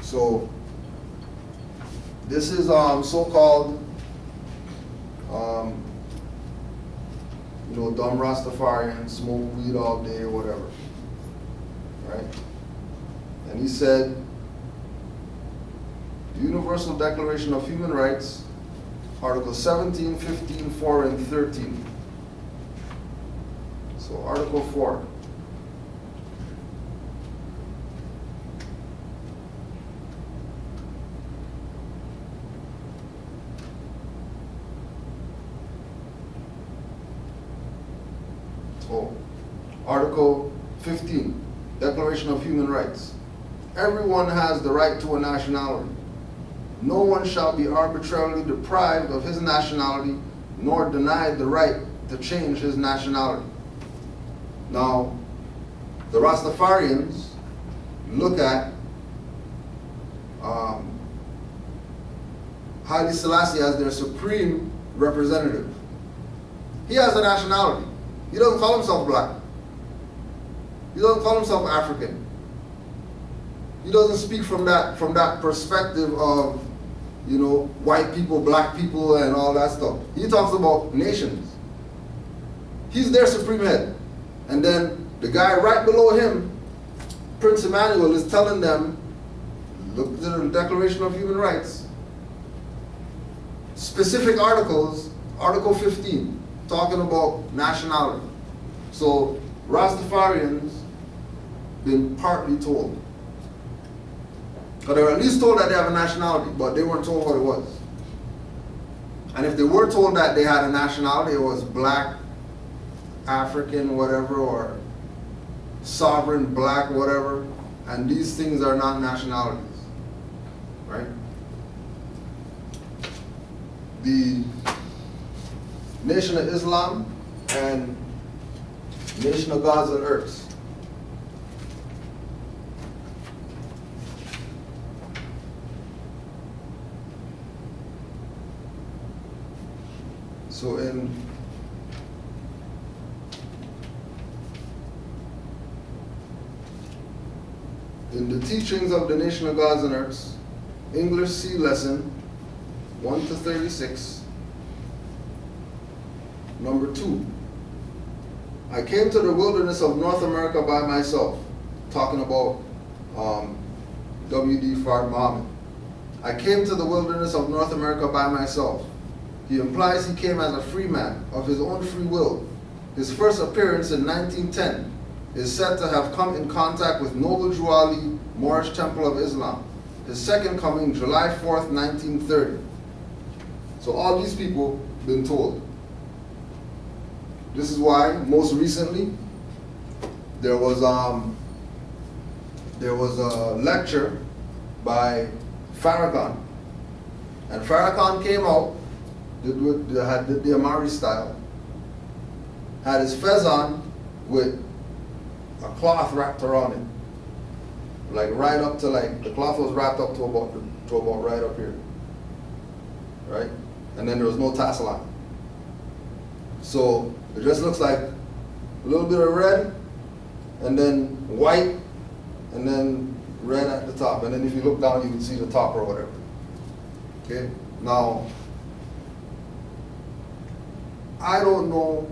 So this is so-called dumb Rastafarian, smoke weed all day or whatever, right? And he said, the Universal Declaration of Human Rights, Article 17, 15, 4, and 13. So Article 4. Article 15, Declaration of Human Rights. Everyone has the right to a nationality. No one shall be arbitrarily deprived of his nationality, nor denied the right to change his nationality. Now, the Rastafarians look at Haile Selassie as their supreme representative. He has a nationality. He doesn't call himself black. He doesn't call himself African. He doesn't speak from that perspective of, white people, black people, and all that stuff. He talks about nations. He's their supreme head. And then the guy right below him, Prince Emmanuel, is telling them, look at the Declaration of Human Rights, specific articles, Article 15, talking about nationality. So Rastafarians been partly told. Or they were at least told that they have a nationality, but they weren't told what it was. And if they were told that they had a nationality, it was black, African, whatever, or sovereign, black, whatever, and these things are not nationalities, right? The Nation of Islam and Nation of Gods and Earths. So in the teachings of the Nation of Gods and Earths, English C lesson 1 to 36, number 2. I came to the wilderness of North America by myself, talking about W.D. Fard Muhammad. I came to the wilderness of North America by myself. He implies he came as a free man, of his own free will. His first appearance in 1910 is said to have come in contact with Noble Drew Ali, Moorish Temple of Islam. His second coming, July 4th, 1930. So all these people been told. This is why most recently there was a lecture by Farrakhan, and Farrakhan came out, did the Amari style, had his fez on with a cloth wrapped around it, like right up to the cloth was wrapped up to about right up here, right, and then there was no tassel on. So it just looks like a little bit of red, and then white, and then red at the top. And then if you look down, you can see the top or whatever. Okay? Now, I don't know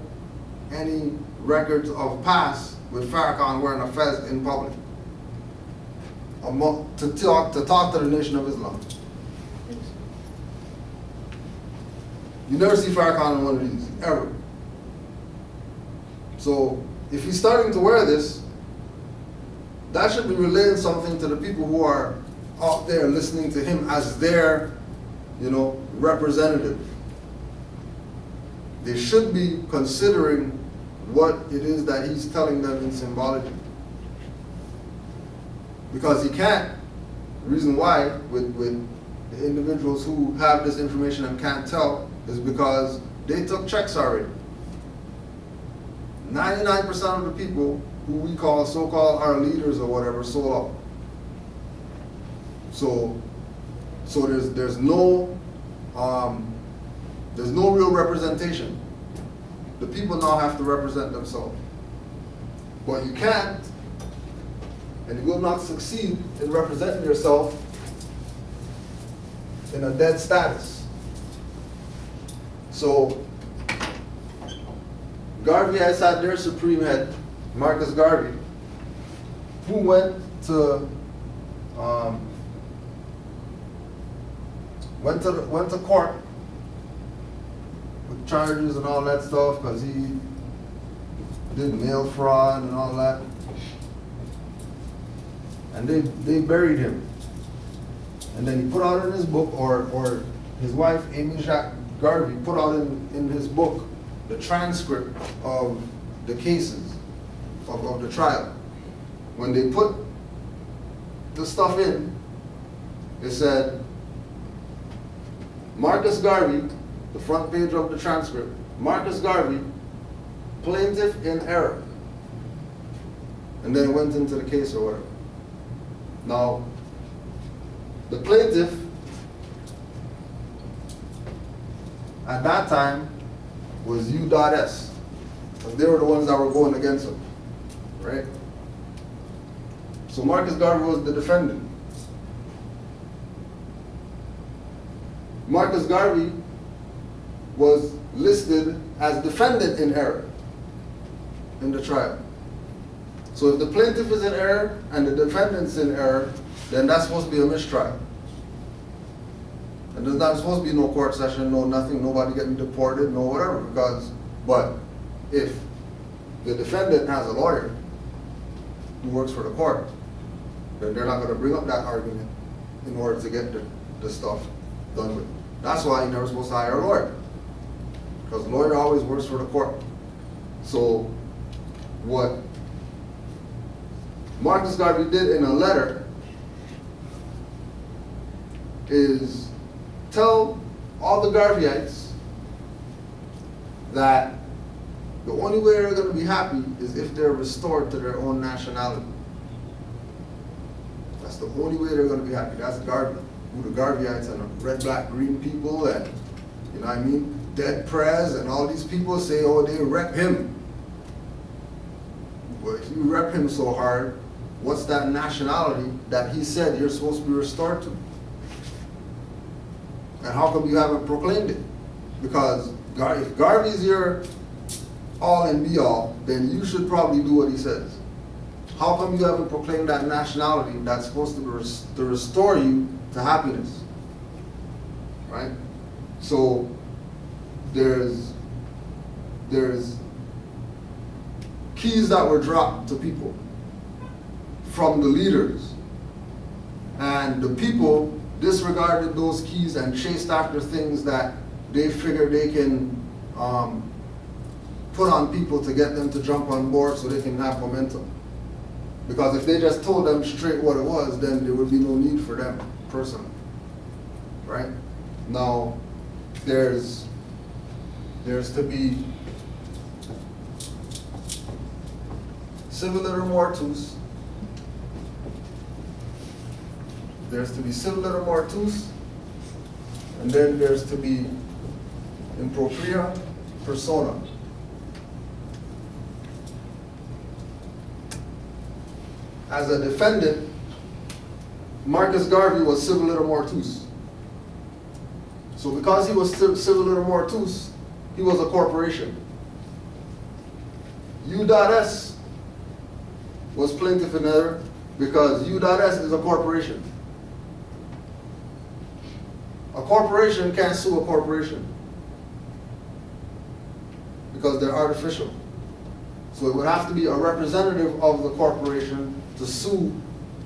any records of past with Farrakhan wearing a fez in public to talk to the Nation of Islam. You never see Farrakhan in one of these, ever. So if he's starting to wear this, that should be relaying something to the people who are out there listening to him as their, representative. They should be considering what it is that he's telling them in symbology. Because he can't. The reason why with the individuals who have this information and can't tell is because they took checks already. 99% of the people who we call so-called our leaders or whatever sold out. So there's no real representation. The people now have to represent themselves. But you can't, and you will not succeed in representing yourself in a dead status. So Garvey has had their supreme head, Marcus Garvey, who went to court with charges and all that stuff because he did mail fraud and all that. And they buried him. And then he put out in his book, or his wife, Amy Jacques Garvey, put out in his book the transcript of the cases of the trial. When they put the stuff in, it said, Marcus Garvey, the front page of the transcript, Marcus Garvey, plaintiff in error. And then it went into the case or whatever. Now, the plaintiff at that time was U.S. because they were the ones that were going against him, right? So Marcus Garvey was the defendant. Marcus Garvey was listed as defendant in error in the trial. So if the plaintiff is in error and the defendant's in error, then that's supposed to be a mistrial. And there's not supposed to be no court session, no nothing, nobody getting deported, no whatever, but if the defendant has a lawyer who works for the court, then they're not going to bring up that argument in order to get the stuff done with. That's why you're never supposed to hire a lawyer, because the lawyer always works for the court. So what Marcus Garvey did in a letter is tell all the Garveyites that the only way they're going to be happy is if they're restored to their own nationality. That's the only way they're going to be happy. That's Garvey, who the Garveyites and the red, black, green people and, you know what I mean, dead prez and all these people say, oh, they rep him. Well, if you rep him so hard, what's that nationality that he said you're supposed to be restored to? And how come you haven't proclaimed it? Because if Garvey's your all and be all, then you should probably do what he says. How come you haven't proclaimed that nationality that's supposed to restore you to happiness? Right? So there's keys that were dropped to people from the leaders, and the people disregarded those keys and chased after things that they figure they can put on people to get them to jump on board so they can have momentum. Because if they just told them straight what it was, then there would be no need for them personally, right? Now, there's to be civiliter mortuus. There's to be civiliter mortuus, and then there's to be impropria persona. As a defendant, Marcus Garvey was civiliter mortuus. So because he was civiliter mortuus, he was a corporation. U.S. was plaintiff in error because U.S. is a corporation. A corporation can't sue a corporation because they're artificial. So it would have to be a representative of the corporation to sue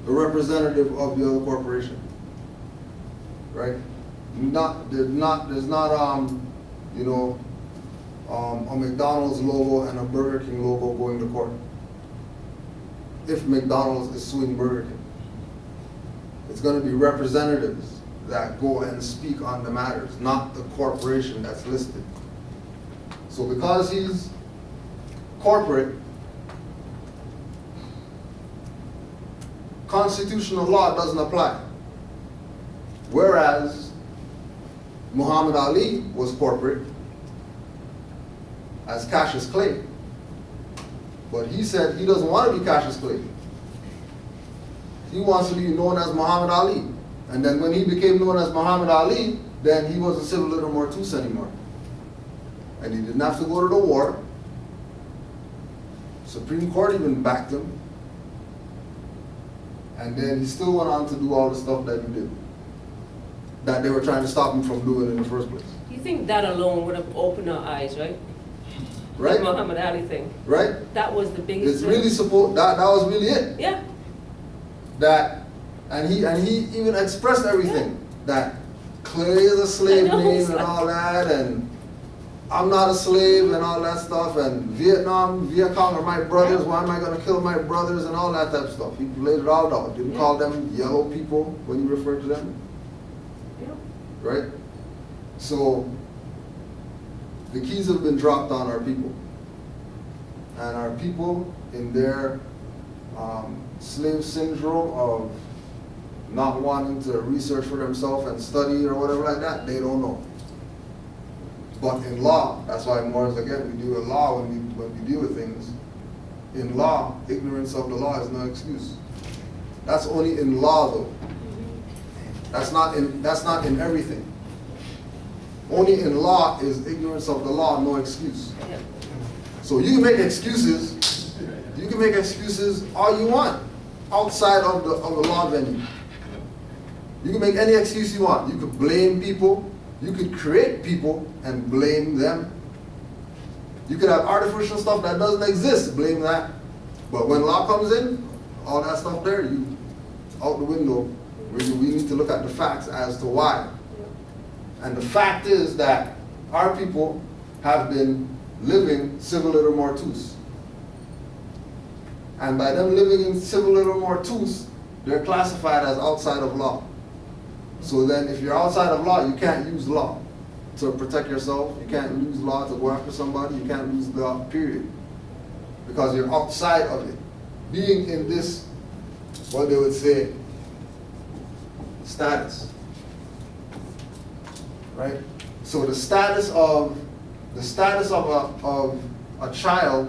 the representative of the other corporation, right? There's not a McDonald's logo and a Burger King logo going to court. If McDonald's is suing Burger King, it's going to be representatives that go and speak on the matters, not the corporation that's listed. So because he's corporate, constitutional law doesn't apply. Whereas Muhammad Ali was corporate as Cassius Clay. But he said he doesn't want to be Cassius Clay. He wants to be known as Muhammad Ali. And then when he became known as Muhammad Ali, then he wasn't civil litter mortuus anymore. And he didn't have to go to the war. Supreme Court even backed him. And then he still went on to do all the stuff that he did, that they were trying to stop him from doing in the first place. You think that alone would have opened our eyes, right? Right? The Muhammad Ali thing. Right? That was the biggest It's thing. really that was really it. Yeah. That, and he even expressed everything. That Clay is a slave name and all that, and I'm not a slave and all that stuff, and Viet Cong are my brothers, why am I going to kill my brothers and all that type of stuff. He laid it all out. Didn't call them yellow people when he referred to them. Yeah. Right? So, the keys have been dropped on our people. And our people, in their slave syndrome of not wanting to research for themselves and study or whatever like that, they don't know. But in law, that's why more again, we do a law when we deal with things. In law, ignorance of the law is no excuse. That's only in law though. That's not in everything. Only in law is ignorance of the law no excuse. So you can make excuses. You can make excuses all you want outside of the law venue. You can make any excuse you want. You could blame people. You could create people and blame them. You could have artificial stuff that doesn't exist, blame that. But when law comes in, all that stuff there, you out the window. We need to look at the facts as to why. And the fact is that our people have been living civil litter mortuus. And by them living in civil litter mortuus, they're classified as outside of law. So then if you're outside of law, you can't use law to protect yourself. You can't use law to go after somebody. You can't use law, period. Because you're outside of it. Being in this, what they would say, status. Right? So the status of a child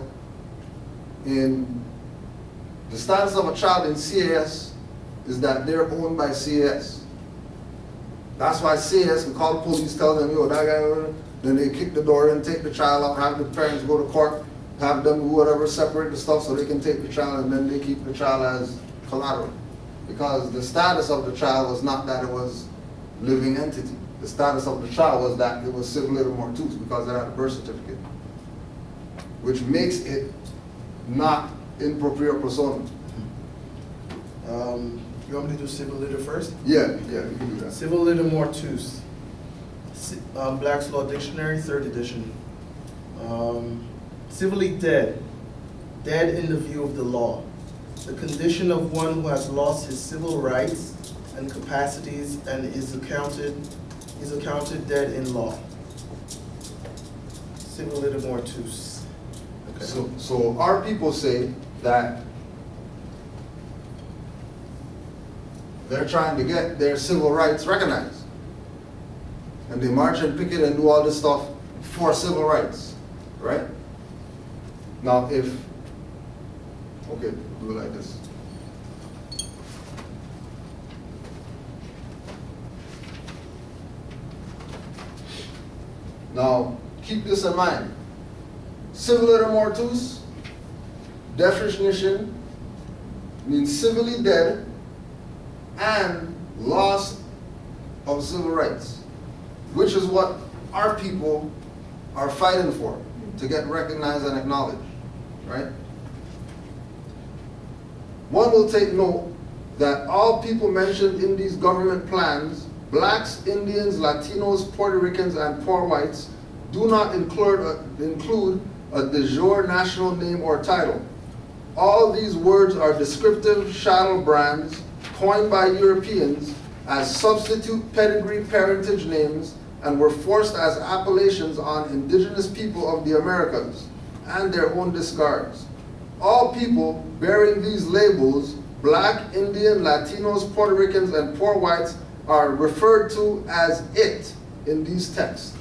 in CAS is that they're owned by CAS. That's why CAS can call the police, tell them, yo, that guy, then they kick the door in, take the child out, have the parents go to court, have them do whatever, separate the stuff so they can take the child, and then they keep the child as collateral. Because the status of the child was not that it was living entity. The status of the child was that it was civil litter mortuus because it had a birth certificate, which makes it not in propria persona. You want me to do civil litter first? Yeah, you can do that. Civil litter mortuus. Black's Law Dictionary, 3rd edition. Civilly dead. Dead in the view of the law. The condition of one who has lost his civil rights and capacities and is accounted dead in law. Civil litter mortuus. Okay. So our people say that they're trying to get their civil rights recognized. And they march and picket and do all this stuff for civil rights, right? Now okay, do it like this. Now, keep this in mind. Civil litter mortuus, definition, means civilly dead and loss of civil rights, which is what our people are fighting for, to get recognized and acknowledged, right? One will take note that all people mentioned in these government plans, blacks, Indians, Latinos, Puerto Ricans, and poor whites, do not include a de jure national name or title. All these words are descriptive chattel brands coined by Europeans as substitute pedigree parentage names and were forced as appellations on indigenous people of the Americas and their own discards. All people bearing these labels, black, Indian, Latinos, Puerto Ricans, and poor whites, are referred to as it in these texts.